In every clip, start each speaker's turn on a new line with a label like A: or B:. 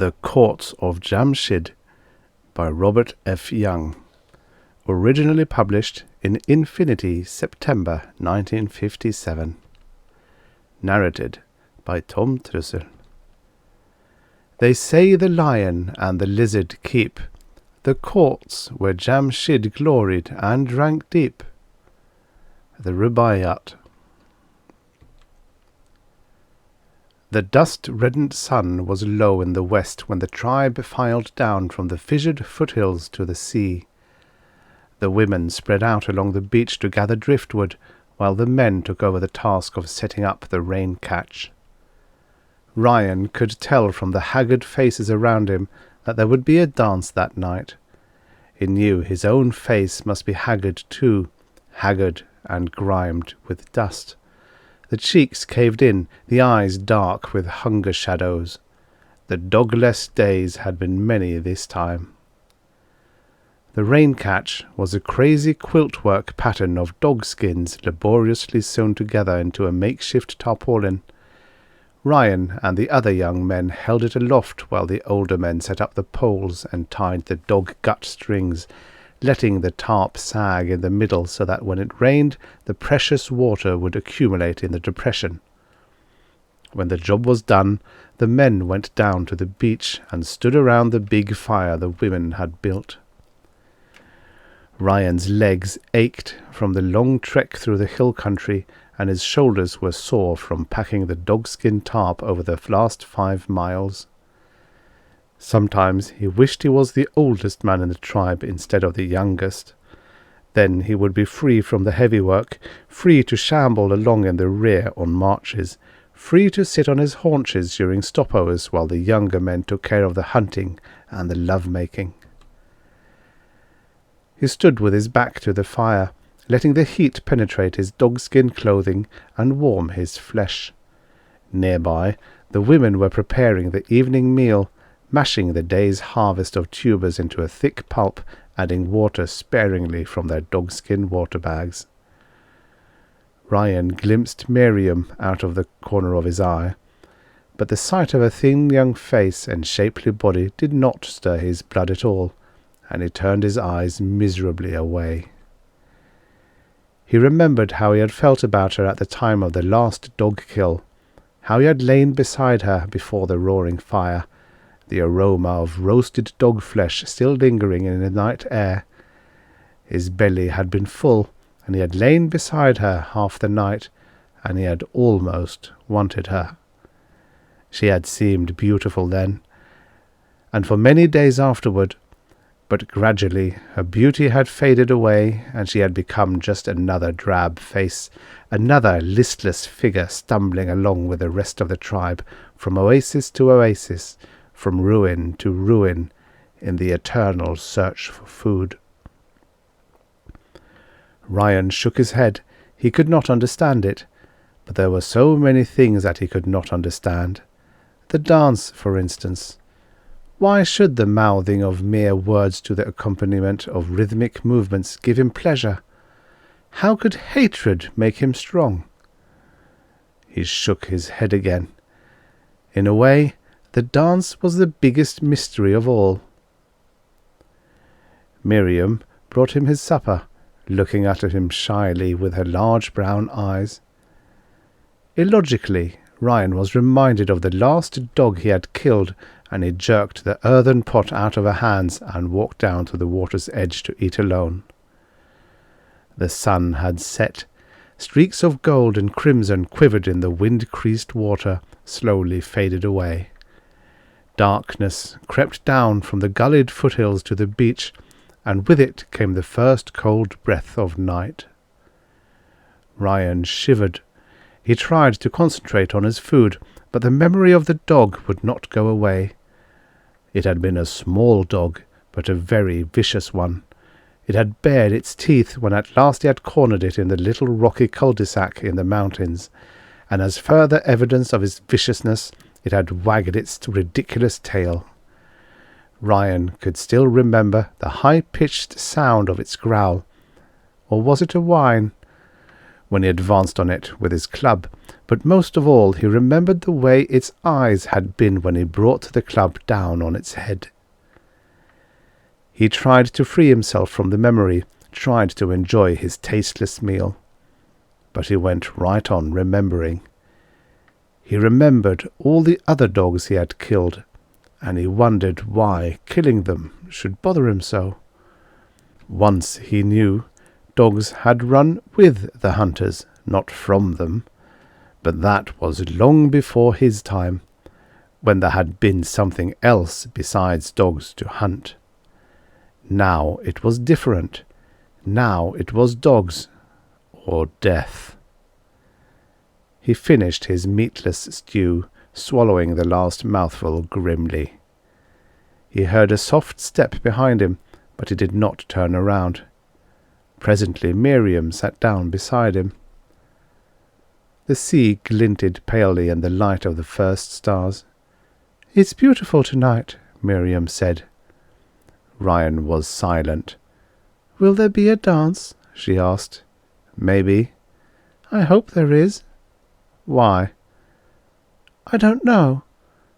A: The Courts of Jamshyd by Robert F. Young. Originally published in Infinity, September 1957. Narrated by Tom Trussell. They say the lion and the lizard keep the courts where Jamshyd gloried and drank deep. The Rubaiyat. The dust-reddened sun was low in the west when the tribe filed down from the fissured foothills to the sea. The women spread out along the beach to gather driftwood, while the men took over the task of setting up the rain catch. Ryan could tell from the haggard faces around him that there would be a dance that night. He knew his own face must be haggard too, haggard and grimed with dust. The cheeks caved in, the eyes dark with hunger shadows. The dogless days had been many this time. The rain catch was a crazy quiltwork pattern of dog skins laboriously sewn together into a makeshift tarpaulin. Ryan and the other young men held it aloft while the older men set up the poles and tied the dog gut strings, letting the tarp sag in the middle so that when it rained, the precious water would accumulate in the depression. When the job was done, the men went down to the beach and stood around the big fire the women had built. Ryan's legs ached from the long trek through the hill country, and his shoulders were sore from packing the dogskin tarp over the last 5 miles. Sometimes he wished he was the oldest man in the tribe instead of the youngest. Then he would be free from the heavy work, free to shamble along in the rear on marches, free to sit on his haunches during stopovers while the younger men took care of the hunting and the love-making. He stood with his back to the fire, letting the heat penetrate his dogskin clothing and warm his flesh. Nearby, the women were preparing the evening meal, mashing the day's harvest of tubers into a thick pulp, adding water sparingly from their dogskin water bags. Ryan glimpsed Miriam out of the corner of his eye, but the sight of her thin young face and shapely body did not stir his blood at all, and he turned his eyes miserably away. He remembered how he had felt about her at the time of the last dog kill, how he had lain beside her before the roaring fire, the aroma of roasted dog flesh still lingering in the night air. His belly had been full, and he had lain beside her half the night, and he had almost wanted her. She had seemed beautiful then, and for many days afterward, but gradually her beauty had faded away, and she had become just another drab face, another listless figure stumbling along with the rest of the tribe, from oasis to oasis, from ruin to ruin, in the eternal search for food. Ryan shook his head. He could not understand it, but there were so many things that he could not understand. The dance, for instance. Why should the mouthing of mere words to the accompaniment of rhythmic movements give him pleasure? How could hatred make him strong? He shook his head again. In a way, the dance was the biggest mystery of all. Miriam brought him his supper, looking at him shyly with her large brown eyes. Illogically, Ryan was reminded of the last dog he had killed, and he jerked the earthen pot out of her hands and walked down to the water's edge to eat alone. The sun had set. Streaks of gold and crimson quivered in the wind-creased water, slowly faded away. Darkness crept down from the gullied foothills to the beach, and with it came the first cold breath of night. Ryan shivered. He tried to concentrate on his food, but the memory of the dog would not go away. It had been a small dog, but a very vicious one. It had bared its teeth when at last he had cornered it in the little rocky cul-de-sac in the mountains, and as further evidence of its viciousness, it had wagged its ridiculous tail. Ryan could still remember the high-pitched sound of its growl. Or was it a whine? when he advanced on it with his club, but most of all he remembered the way its eyes had been when he brought the club down on its head. He tried to free himself from the memory, tried to enjoy his tasteless meal. But he went right on remembering. He remembered all the other dogs he had killed, and he wondered why killing them should bother him so. Once he knew dogs had run with the hunters, not from them, but that was long before his time, when there had been something else besides dogs to hunt. Now it was different. Now it was dogs, or death. He finished his meatless stew, swallowing the last mouthful grimly. He heard a soft step behind him, but he did not turn around. Presently Miriam sat down beside him. The sea glinted palely in the light of the first stars. "It's beautiful tonight," Miriam said. Ryan was silent. "Will there be a dance?" she asked. "Maybe." "I hope there is." "Why?" "I don't know.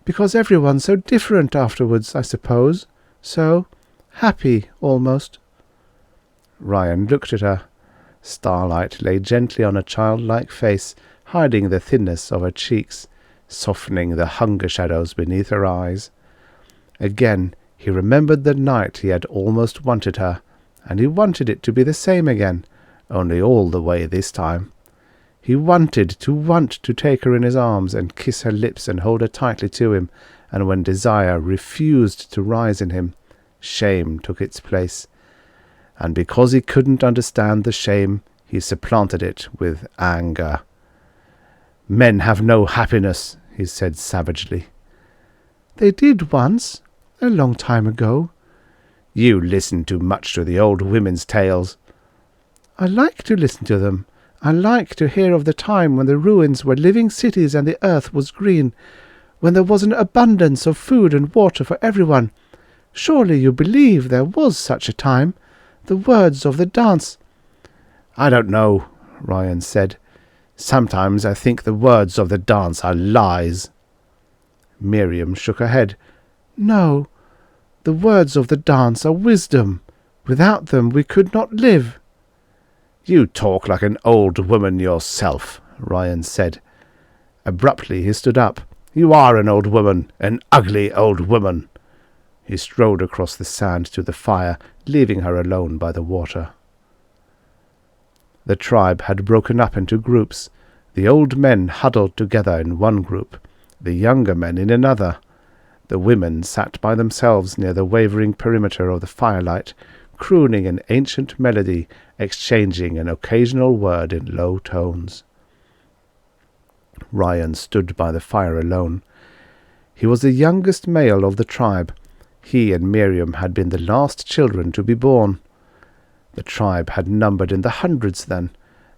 A: Because everyone's so different afterwards, I suppose. So happy, almost." Ryan looked at her. Starlight lay gently on a childlike face, hiding the thinness of her cheeks, softening the hunger shadows beneath her eyes. Again he remembered the night he had almost wanted her, and he wanted it to be the same again, only all the way this time. He wanted to take her in his arms and kiss her lips and hold her tightly to him, and when desire refused to rise in him, shame took its place. And because he couldn't understand the shame, he supplanted it with anger. "Men have no happiness," he said savagely. "They did once, a long time ago." "You listen too much to the old women's tales." "I like to listen to them. I like to hear of the time when the ruins were living cities and the earth was green, when there was an abundance of food and water for everyone. Surely you believe there was such a time? The words of the dance—" "I don't know," Ryan said. "Sometimes I think the words of the dance are lies." Miriam shook her head. "No, the words of the dance are wisdom. Without them we could not live." "You talk like an old woman yourself," Ryan said. Abruptly he stood up. "You are an old woman, an ugly old woman." He strode across the sand to the fire, leaving her alone by the water. The tribe had broken up into groups. The old men huddled together in one group, the younger men in another. The women sat by themselves near the wavering perimeter of the firelight, crooning an ancient melody, exchanging an occasional word in low tones. Ryan stood by the fire alone. He was the youngest male of the tribe. He and Miriam had been the last children to be born. The tribe had numbered in the hundreds then,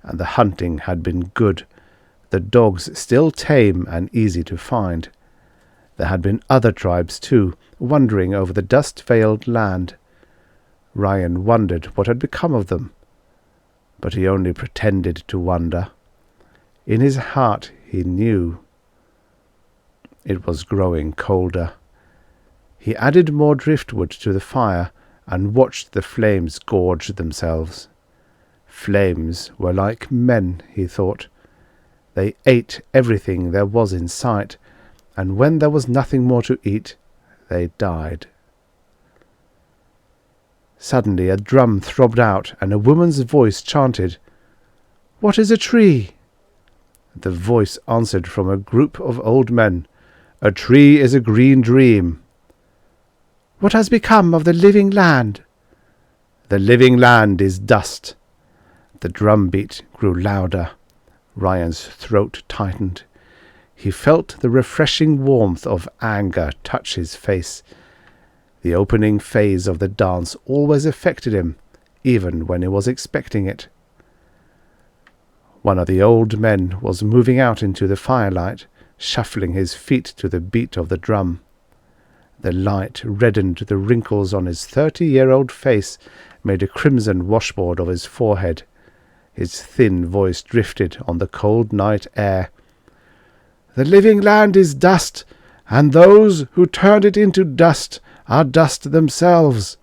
A: and the hunting had been good, the dogs still tame and easy to find. There had been other tribes too, wandering over the dust-veiled land. Ryan wondered what had become of them, but he only pretended to wonder. In his heart he knew. It was growing colder. He added more driftwood to the fire and watched the flames gorge themselves. Flames were like men, he thought. They ate everything there was in sight, and when there was nothing more to eat, they died. Suddenly a drum throbbed out, and a woman's voice chanted, "What is a tree?" The voice answered from a group of old men, "A tree is a green dream." "What has become of the living land?" "The living land is dust." The drumbeat grew louder. Ryan's throat tightened. He felt the refreshing warmth of anger touch his face. The opening phase of the dance always affected him, even when he was expecting it. One of the old men was moving out into the firelight, shuffling his feet to the beat of the drum. The light reddened the wrinkles on his 30-year-old face, made a crimson washboard of his forehead. His thin voice drifted on the cold night air. "The living land is dust, and those who turned it into dust are dust themselves."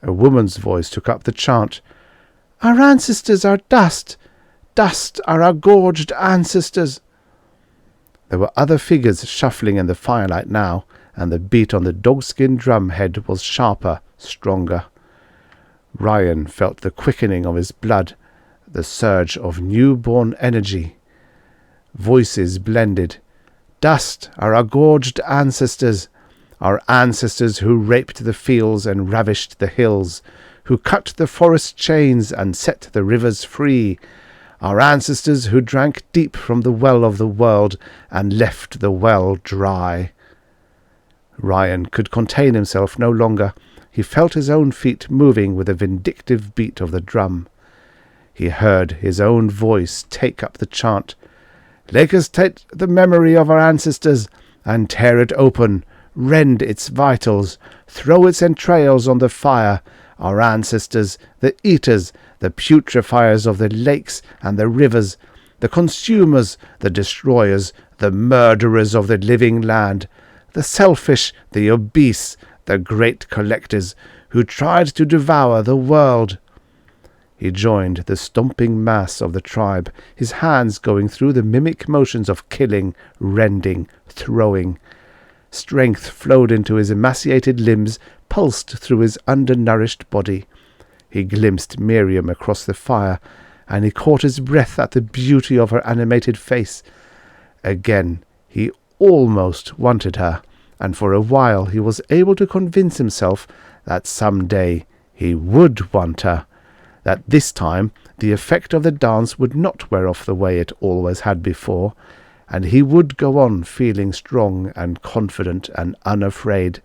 A: A woman's voice took up the chant. "Our ancestors are dust. Dust are our gorged ancestors." There were other figures shuffling in the firelight now, and the beat on the dogskin drum head was sharper, stronger. Ryan felt the quickening of his blood, the surge of newborn energy. Voices blended. "Dust are our gorged ancestors, our ancestors who raped the fields and ravished the hills, who cut the forest chains and set the rivers free, our ancestors who drank deep from the well of the world and left the well dry." Ryan could contain himself no longer. He felt his own feet moving with a vindictive beat of the drum. He heard his own voice take up the chant. "Let us take the memory of our ancestors and tear it open, rend its vitals, throw its entrails on the fire. Our ancestors, the eaters, the putrefiers of the lakes and the rivers, the consumers, the destroyers, the murderers of the living land, the selfish, the obese, the great collectors, who tried to devour the world." He joined the stomping mass of the tribe, his hands going through the mimic motions of killing, rending, throwing. Strength flowed into his emaciated limbs, pulsed through his undernourished body. He glimpsed Miriam across the fire, and he caught his breath at the beauty of her animated face. Again he almost wanted her, and for a while he was able to convince himself that some day he would want her, that this time the effect of the dance would not wear off the way it always had before, and he would go on feeling strong and confident and unafraid,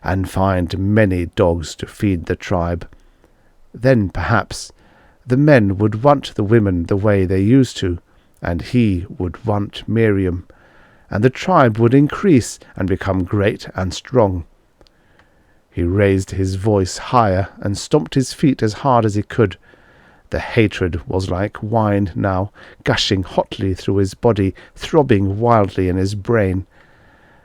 A: and find many dogs to feed the tribe. Then perhaps the men would want the women the way they used to, and he would want Miriam, and the tribe would increase and become great and strong. He raised his voice higher and stomped his feet as hard as he could. The hatred was like wine now, gushing hotly through his body, throbbing wildly in his brain.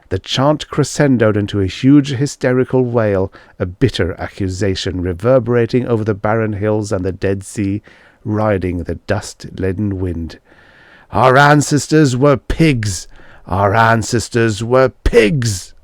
A: The chant crescendoed into a huge hysterical wail, a bitter accusation reverberating over the barren hills and the Dead Sea, riding the dust-laden wind. "Our ancestors were pigs! Our ancestors were pigs!"